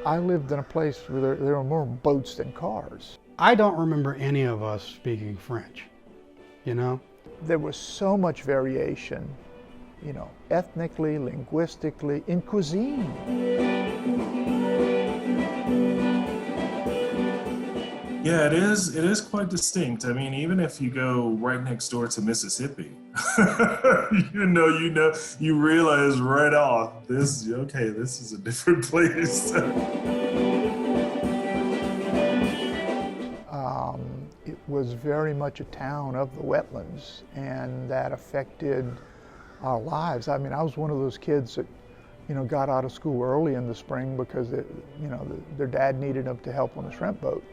I lived in a place where there were more boats than cars. I don't remember any of us speaking French, you know? There was so much variation, you know, ethnically, linguistically, in cuisine. Yeah, it is quite distinct. I mean, even if you go right next door to Mississippi, you realize right off, this is a different place. It was very much a town of the wetlands, and that affected our lives. I mean, I was one of those kids that, you know, got out of school early in the spring because their dad needed them to help on the shrimp boat.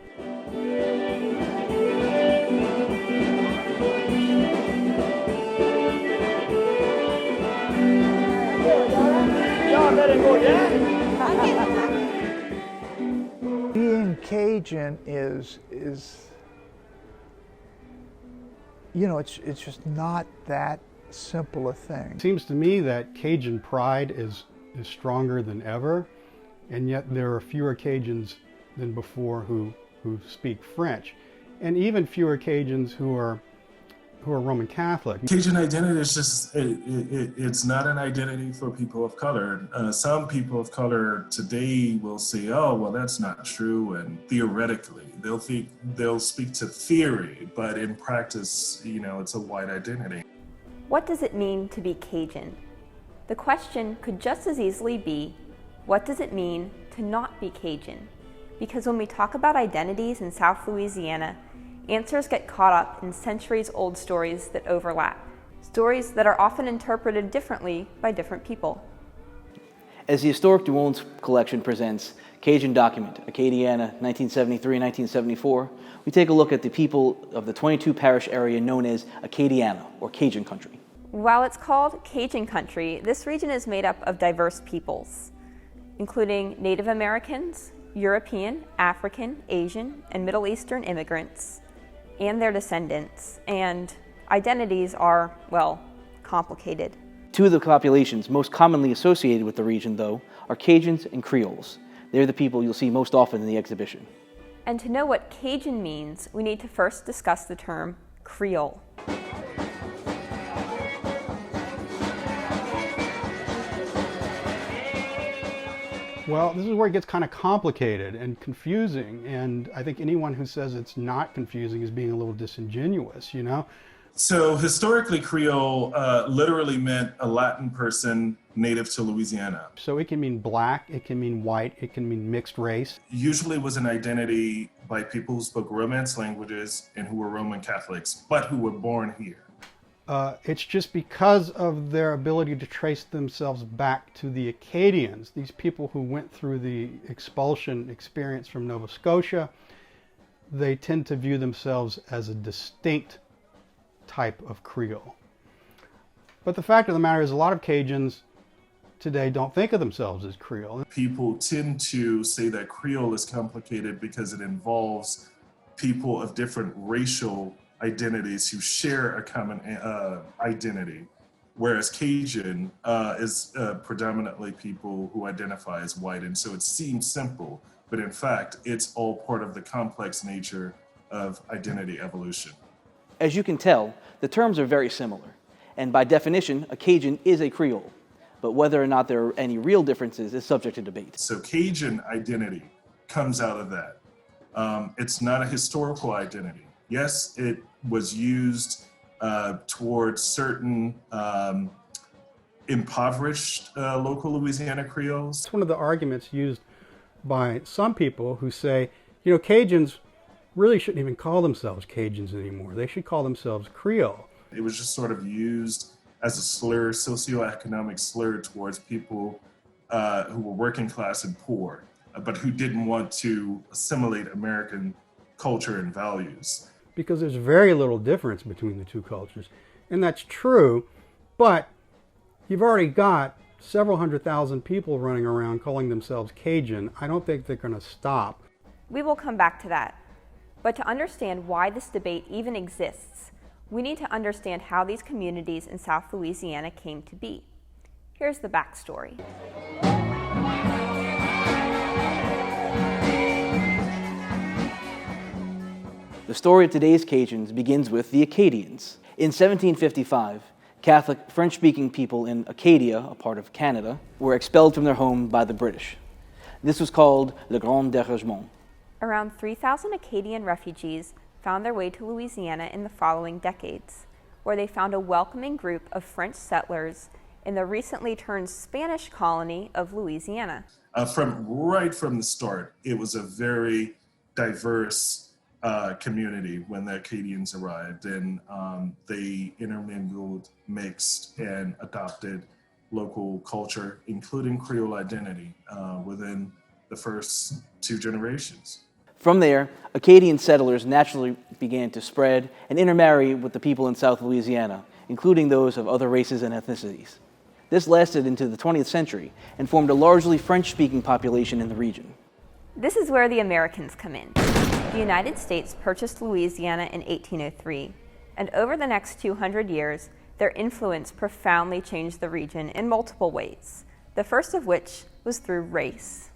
Being Cajun is you know, it's just not that simple a thing. It seems to me that Cajun pride is stronger than ever, and yet there are fewer Cajuns than before who speak French, and even fewer Cajuns who are Roman Catholic. Cajun identity is just, it's not an identity for people of color. Some people of color today will say, oh, well, that's not true, and theoretically, they'll speak to theory, but in practice, you know, it's a white identity. What does it mean to be Cajun? The question could just as easily be, what does it mean to not be Cajun? Because when we talk about identities in South Louisiana, answers get caught up in centuries-old stories that overlap, stories that are often interpreted differently by different people. As the Historic New Orleans collection presents Cajun Document, Acadiana, 1973-1974, we take a look at the people of the 22 parish area known as Acadiana, or Cajun country. While it's called Cajun country, this region is made up of diverse peoples, including Native Americans, European, African, Asian, and Middle Eastern immigrants, and their descendants, and identities are, well, complicated. Two of the populations most commonly associated with the region, though, are Cajuns and Creoles. They're the people you'll see most often in the exhibition. And to know what Cajun means, we need to first discuss the term Creole. Well, this is where it gets kind of complicated and confusing, and I think anyone who says it's not confusing is being a little disingenuous, you know? So historically, Creole literally meant a Latin person native to Louisiana. So it can mean black, it can mean white, it can mean mixed race. Usually was an identity by people who spoke Romance languages and who were Roman Catholics, but who were born here. It's just because of their ability to trace themselves back to the Acadians, these people who went through the expulsion experience from Nova Scotia. They tend to view themselves as a distinct type of Creole. But the fact of the matter is a lot of Cajuns today don't think of themselves as Creole. People tend to say that Creole is complicated because it involves people of different racial identities who share a common identity, whereas Cajun is predominantly people who identify as white, and so it seems simple, but in fact, it's all part of the complex nature of identity evolution. As you can tell, the terms are very similar, and by definition, a Cajun is a Creole, but whether or not there are any real differences is subject to debate. So Cajun identity comes out of that. It's not a historical identity. Yes, it was used towards certain impoverished local Louisiana Creoles. It's one of the arguments used by some people who say, you know, Cajuns really shouldn't even call themselves Cajuns anymore. They should call themselves Creole. It was just sort of used as a slur, socioeconomic slur towards people who were working class and poor, but who didn't want to assimilate American culture and values. Because there's very little difference between the two cultures. And that's true, but you've already got several 100,000 people running around calling themselves Cajun. I don't think they're going to stop. We will come back to that. But to understand why this debate even exists, we need to understand how these communities in South Louisiana came to be. Here's the backstory. The story of today's Cajuns begins with the Acadians. In 1755, Catholic French-speaking people in Acadia, a part of Canada, were expelled from their home by the British. This was called Le Grand Dérangement. Around 3,000 Acadian refugees found their way to Louisiana in the following decades, where they found a welcoming group of French settlers in the recently turned Spanish colony of Louisiana. Right from the start, it was a very diverse community when the Acadians arrived, and they intermingled, mixed, and adopted local culture, including Creole identity, within the first 2 generations. From there, Acadian settlers naturally began to spread and intermarry with the people in South Louisiana, including those of other races and ethnicities. This lasted into the 20th century and formed a largely French-speaking population in the region. This is where the Americans come in. The United States purchased Louisiana in 1803, and over the next 200 years, their influence profoundly changed the region in multiple ways, the first of which was through race.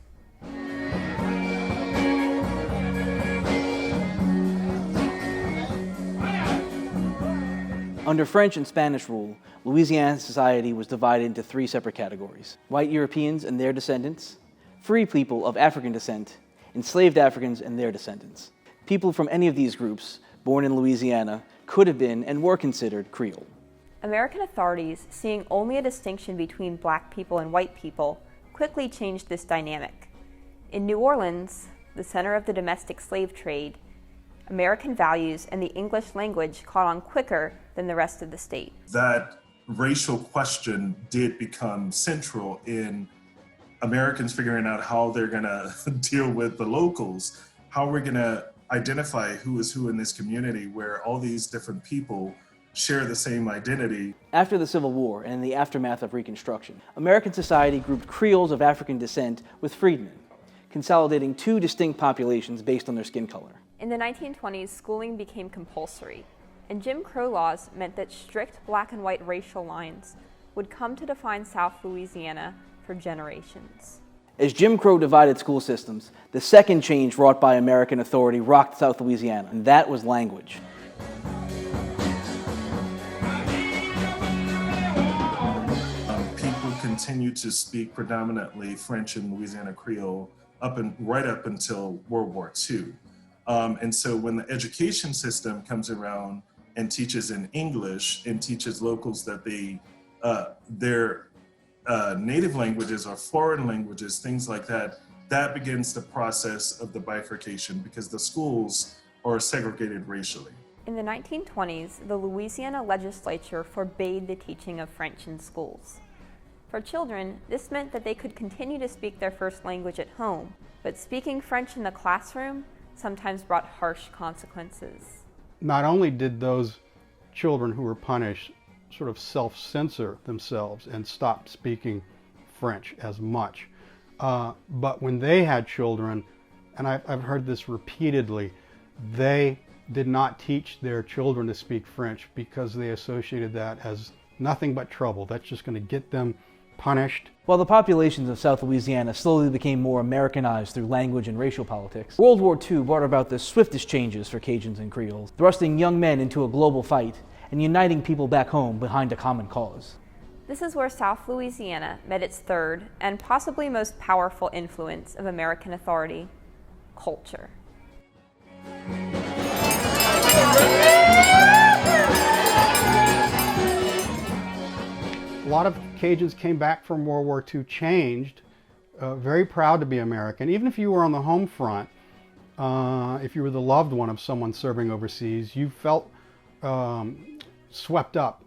Under French and Spanish rule, Louisiana society was divided into 3 separate categories: white Europeans and their descendants, free people of African descent, enslaved Africans and their descendants. People from any of these groups, born in Louisiana, could have been and were considered Creole. American authorities, seeing only a distinction between black people and white people, quickly changed this dynamic. In New Orleans, the center of the domestic slave trade, American values and the English language caught on quicker than the rest of the state. That racial question did become central in Americans figuring out how they're going to deal with the locals, how we're going to identify who is who in this community where all these different people share the same identity. After the Civil War and in the aftermath of Reconstruction, American society grouped Creoles of African descent with freedmen, consolidating 2 distinct populations based on their skin color. In the 1920s, schooling became compulsory, and Jim Crow laws meant that strict black and white racial lines would come to define South Louisiana for generations. As Jim Crow divided school systems, the second change wrought by American authority rocked South Louisiana, and that was language. People continued to speak predominantly French and Louisiana Creole right up until World War II. And so when the education system comes around and teaches in English and teaches locals that their native languages or foreign languages, things like that, that begins the process of the bifurcation because the schools are segregated racially. In the 1920s, the Louisiana legislature forbade the teaching of French in schools. For children, this meant that they could continue to speak their first language at home, but speaking French in the classroom sometimes brought harsh consequences. Not only did those children who were punished sort of self-censor themselves and stop speaking French as much, but when they had children, and I've heard this repeatedly, they did not teach their children to speak French because they associated that as nothing but trouble. That's just going to get them punished. While the populations of South Louisiana slowly became more Americanized through language and racial politics, World War II brought about the swiftest changes for Cajuns and Creoles, thrusting young men into a global fight and uniting people back home behind a common cause. This is where South Louisiana met its third and possibly most powerful influence of American authority: culture. A lot of Cajuns came back from World War II changed, very proud to be American. Even if you were on the home front, if you were the loved one of someone serving overseas, you felt swept up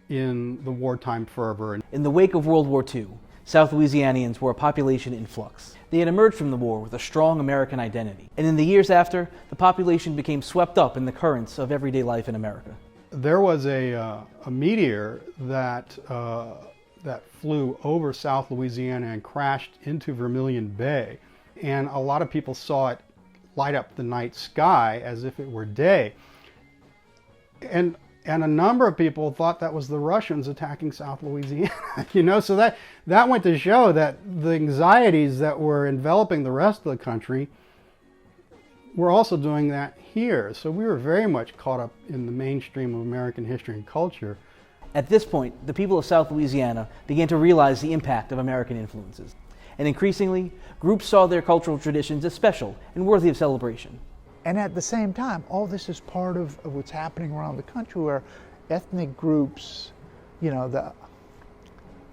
in the wartime fervor. In the wake of World War II, South Louisianians were a population in flux. They had emerged from the war with a strong American identity, and in the years after, the population became swept up in the currents of everyday life in America. There was a meteor that flew over South Louisiana and crashed into Vermilion Bay, and a lot of people saw it light up the night sky as if it were day. And a number of people thought that was the Russians attacking South Louisiana. So that went to show that the anxieties that were enveloping the rest of the country we're also doing that here. So we were very much caught up in the mainstream of American history and culture. At this point, the people of South Louisiana began to realize the impact of American influences. And increasingly, groups saw their cultural traditions as special and worthy of celebration. And at the same time, all this is part of what's happening around the country, where ethnic groups, you know,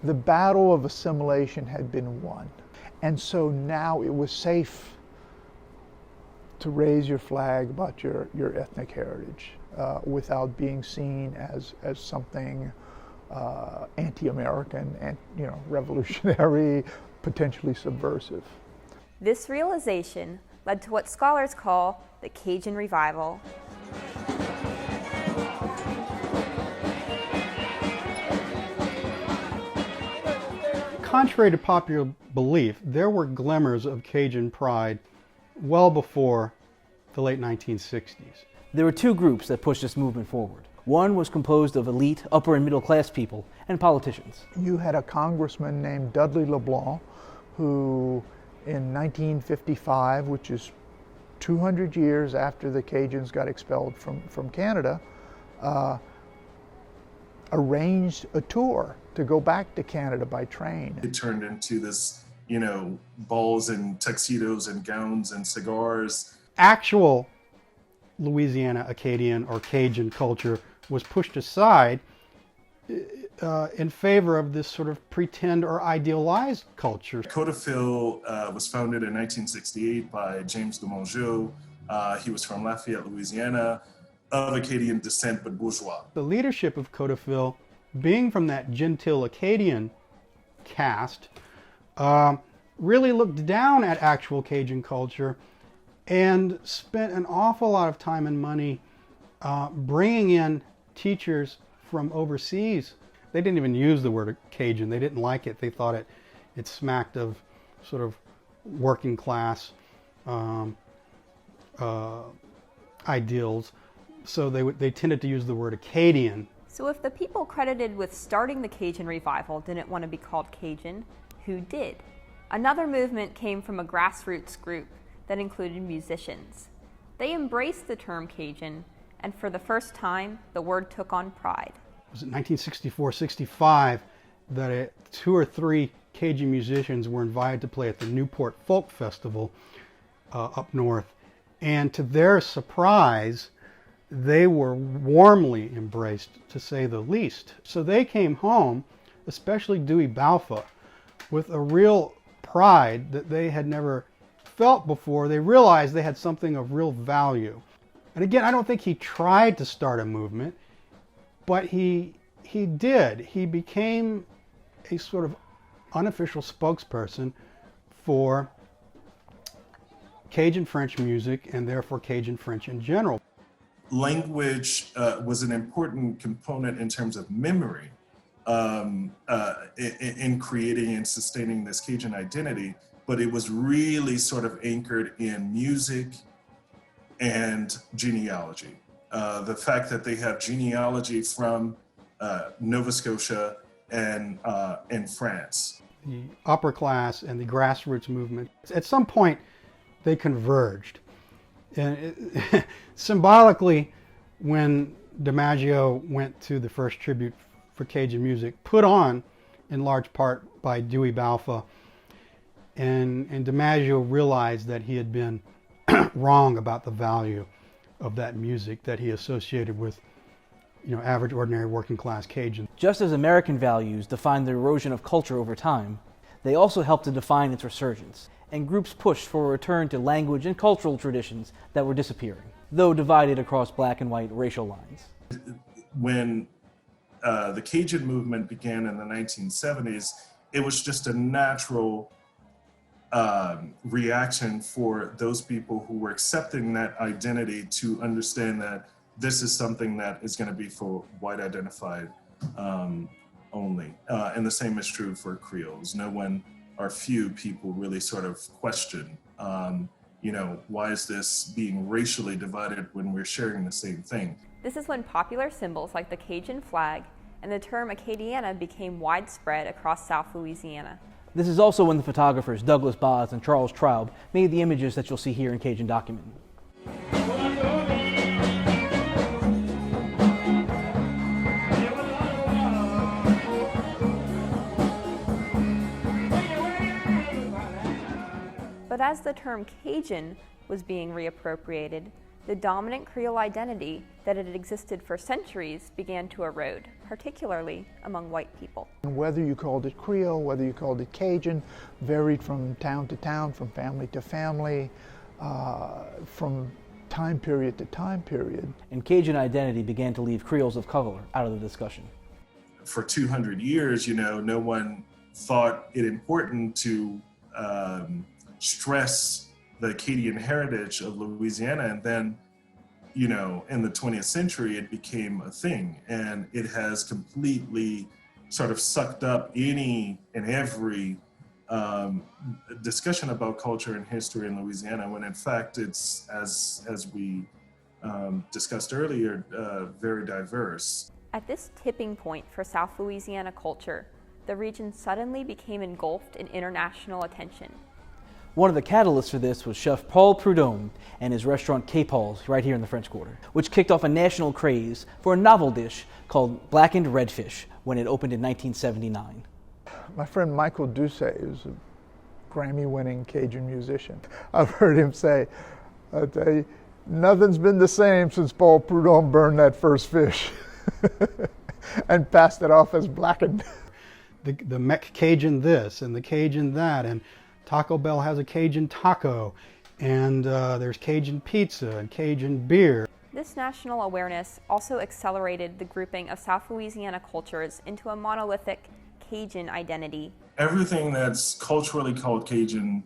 the battle of assimilation had been won. And so now it was safe to raise your flag about your ethnic heritage without being seen as something anti-American and, you know, revolutionary, potentially subversive. This realization led to what scholars call the Cajun Revival. Contrary to popular belief, there were glimmers of Cajun pride well before the late 1960s. There were two groups that pushed this movement forward. One was composed of elite, upper and middle class people and politicians. You had a congressman named Dudley LeBlanc who in 1955, which is 200 years after the Cajuns got expelled from Canada, arranged a tour to go back to Canada by train. It turned into this, you know, balls and tuxedos and gowns and cigars. Actual Louisiana Acadian or Cajun culture was pushed aside in favor of this sort of pretend or idealized culture. Codeville was founded in 1968 by James de Mongeau. He was from Lafayette, Louisiana, of Acadian descent but bourgeois. The leadership of Codeville, being from that genteel Acadian caste, really looked down at actual Cajun culture and spent an awful lot of time and money bringing in teachers from overseas. They didn't even use the word Cajun. They didn't like it. They thought it smacked of sort of working class ideals. So they tended to use the word Acadian. So if the people credited with starting the Cajun Revival didn't want to be called Cajun, who did? Another movement came from a grassroots group that included musicians. They embraced the term Cajun, and for the first time, the word took on pride. Was it 1964-65 that 2 or 3 Cajun musicians were invited to play at the Newport Folk Festival up north, and to their surprise, they were warmly embraced, to say the least. So they came home, especially Dewey Balfa, with a real pride that they had never felt before. They realized they had something of real value. And again, I don't think he tried to start a movement, but he did. He became a sort of unofficial spokesperson for Cajun French music and therefore Cajun French in general. Language was an important component in terms of memory in creating and sustaining this Cajun identity, but it was really sort of anchored in music and genealogy. The fact that they have genealogy from Nova Scotia and France. The upper class and the grassroots movement, at some point, they converged. And symbolically, when DiMaggio went to the first tribute for Cajun music, put on in large part by Dewey Balfa, and DiMaggio realized that he had been wrong about the value of that music that he associated with, you know, average, ordinary, working class Cajun. Just as American values defined the erosion of culture over time, they also helped to define its resurgence, and groups pushed for a return to language and cultural traditions that were disappearing, though divided across black and white racial lines. When the Cajun movement began in the 1970s, it was just a natural reaction for those people who were accepting that identity to understand that this is something that is going to be for white identified only. And the same is true for Creoles. No one or few people really sort of question, you know, why is this being racially divided when we're sharing the same thing? This is when popular symbols like the Cajun flag and the term Acadiana became widespread across South Louisiana. This is also when the photographers Douglas Boz and Charles Traub made the images that you'll see here in Cajun Document. But as the term Cajun was being reappropriated, the dominant Creole identity that had existed for centuries began to erode, particularly among white people. Whether you called it Creole, whether you called it Cajun, varied from town to town, from family to family, from time period to time period. And Cajun identity began to leave Creoles of color out of the discussion. For 200 years, no one thought it important to stress the Acadian heritage of Louisiana, and then, in the 20th century, it became a thing, and it has completely sort of sucked up any and every discussion about culture and history in Louisiana, when in fact it's, as we discussed earlier, very diverse. At this tipping point for South Louisiana culture, the region suddenly became engulfed in international attention. One of the catalysts for this was Chef Paul Prudhomme and his restaurant Quai Paul's right here in the French Quarter, which kicked off a national craze for a novel dish called blackened redfish when it opened in 1979. My friend Michael Doucet, who's a Grammy-winning Cajun musician, I've heard him say, I tell you, nothing's been the same since Paul Prudhomme burned that first fish and passed it off as blackened. The Mec Cajun this and the Cajun that, and Taco Bell has a Cajun taco, and there's Cajun pizza and Cajun beer. This national awareness also accelerated the grouping of South Louisiana cultures into a monolithic Cajun identity. Everything that's culturally called Cajun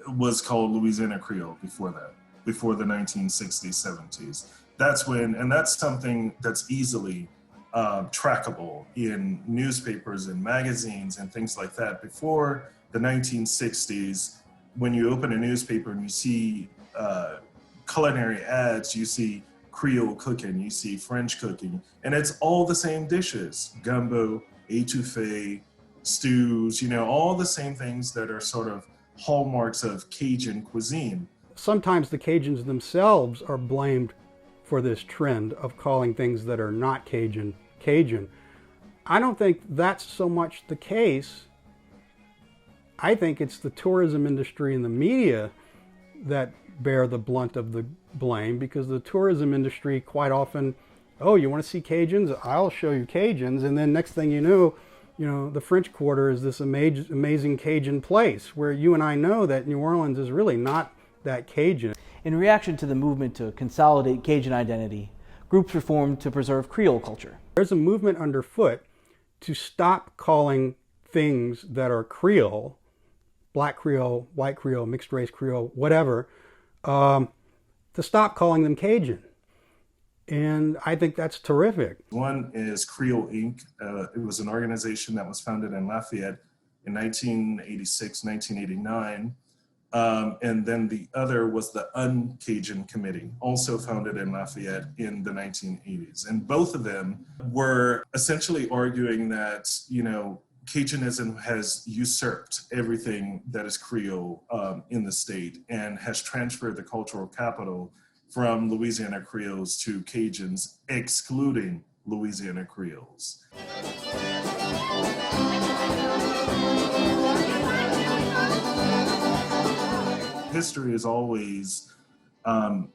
was called Louisiana Creole before that, before the 1960s, 70s. That's when, and that's something that's easily trackable in newspapers and magazines and things like that. Before the 1960s, when you open a newspaper and you see culinary ads, you see Creole cooking, you see French cooking, and it's all the same dishes: gumbo, étouffée, stews, all the same things that are sort of hallmarks of Cajun cuisine. Sometimes the Cajuns themselves are blamed for this trend of calling things that are not Cajun, Cajun. I don't think that's so much the case. I think it's the tourism industry and the media that bear the brunt of the blame, because the tourism industry quite often, oh, you want to see Cajuns? I'll show you Cajuns. And then next thing you know, the French Quarter is this amazing Cajun place where you and I know that New Orleans is really not that Cajun. In reaction to the movement to consolidate Cajun identity, groups were formed to preserve Creole culture. There's a movement underfoot to stop calling things that are Creole, Black Creole, White Creole, mixed race Creole, whatever, to stop calling them Cajun. And I think that's terrific. One is Creole Inc. It was an organization that was founded in Lafayette in 1986, 1989. And then the other was the Un-Cajun Committee, also founded in Lafayette in the 1980s. And both of them were essentially arguing that, Cajunism has usurped everything that is Creole in the state and has transferred the cultural capital from Louisiana Creoles to Cajuns, excluding Louisiana Creoles. History is always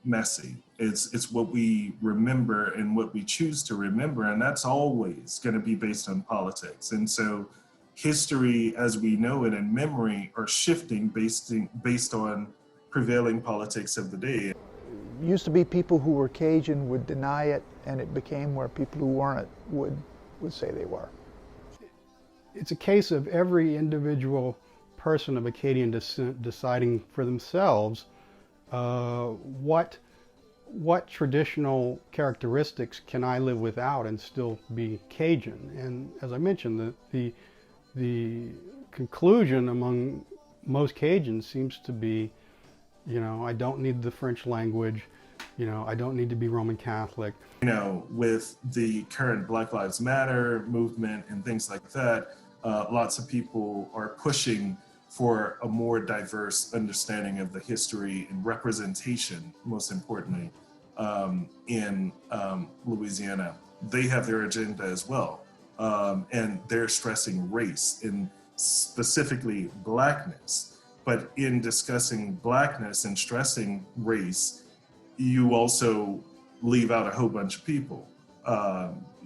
messy. It's what we remember and what we choose to remember, and that's always going to be based on politics. And so history as we know it and memory are shifting based on prevailing politics of the day. Used to be people who were Cajun would deny it, and it became where people who weren't would say they were. It's a case of every individual person of Acadian descent deciding for themselves what traditional characteristics can I live without and still be Cajun. And as I mentioned, the conclusion among most Cajuns seems to be, I don't need the French language, I don't need to be Roman Catholic. With the current Black Lives Matter movement and things like that, lots of people are pushing for a more diverse understanding of the history and representation, most importantly, in Louisiana. They have their agenda as well. And they're stressing race and specifically Blackness But in discussing Blackness and stressing race, you also leave out a whole bunch of people,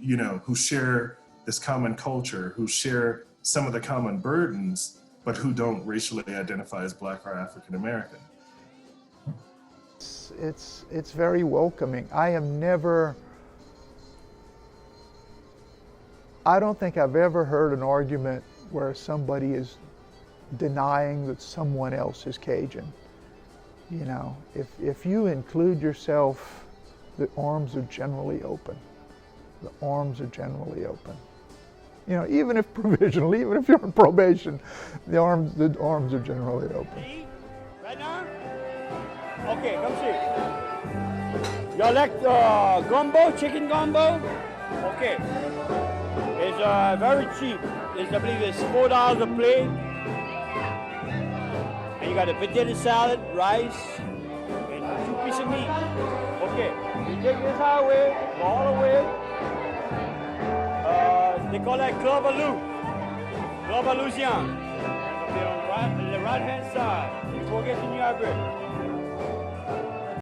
you know, who share this common culture, who share some of the common burdens, but who don't racially identify as Black or African American. It's very welcoming. I don't think I've ever heard an argument where somebody is denying that someone else is Cajun. You know, if you include yourself, the arms are generally open. The arms are generally open. You know, even if provisional, even if you're on probation, the arms are generally open. Right now? Okay, come see. Y'all like gumbo, chicken gumbo? Okay. It's very cheap. I believe it's $4 a plate. And you got a potato salad, rice, and 2 pieces of meat. Okay, you take this highway, go all the way. They call that Louisiana. It'll be on the right hand side before you get to New York.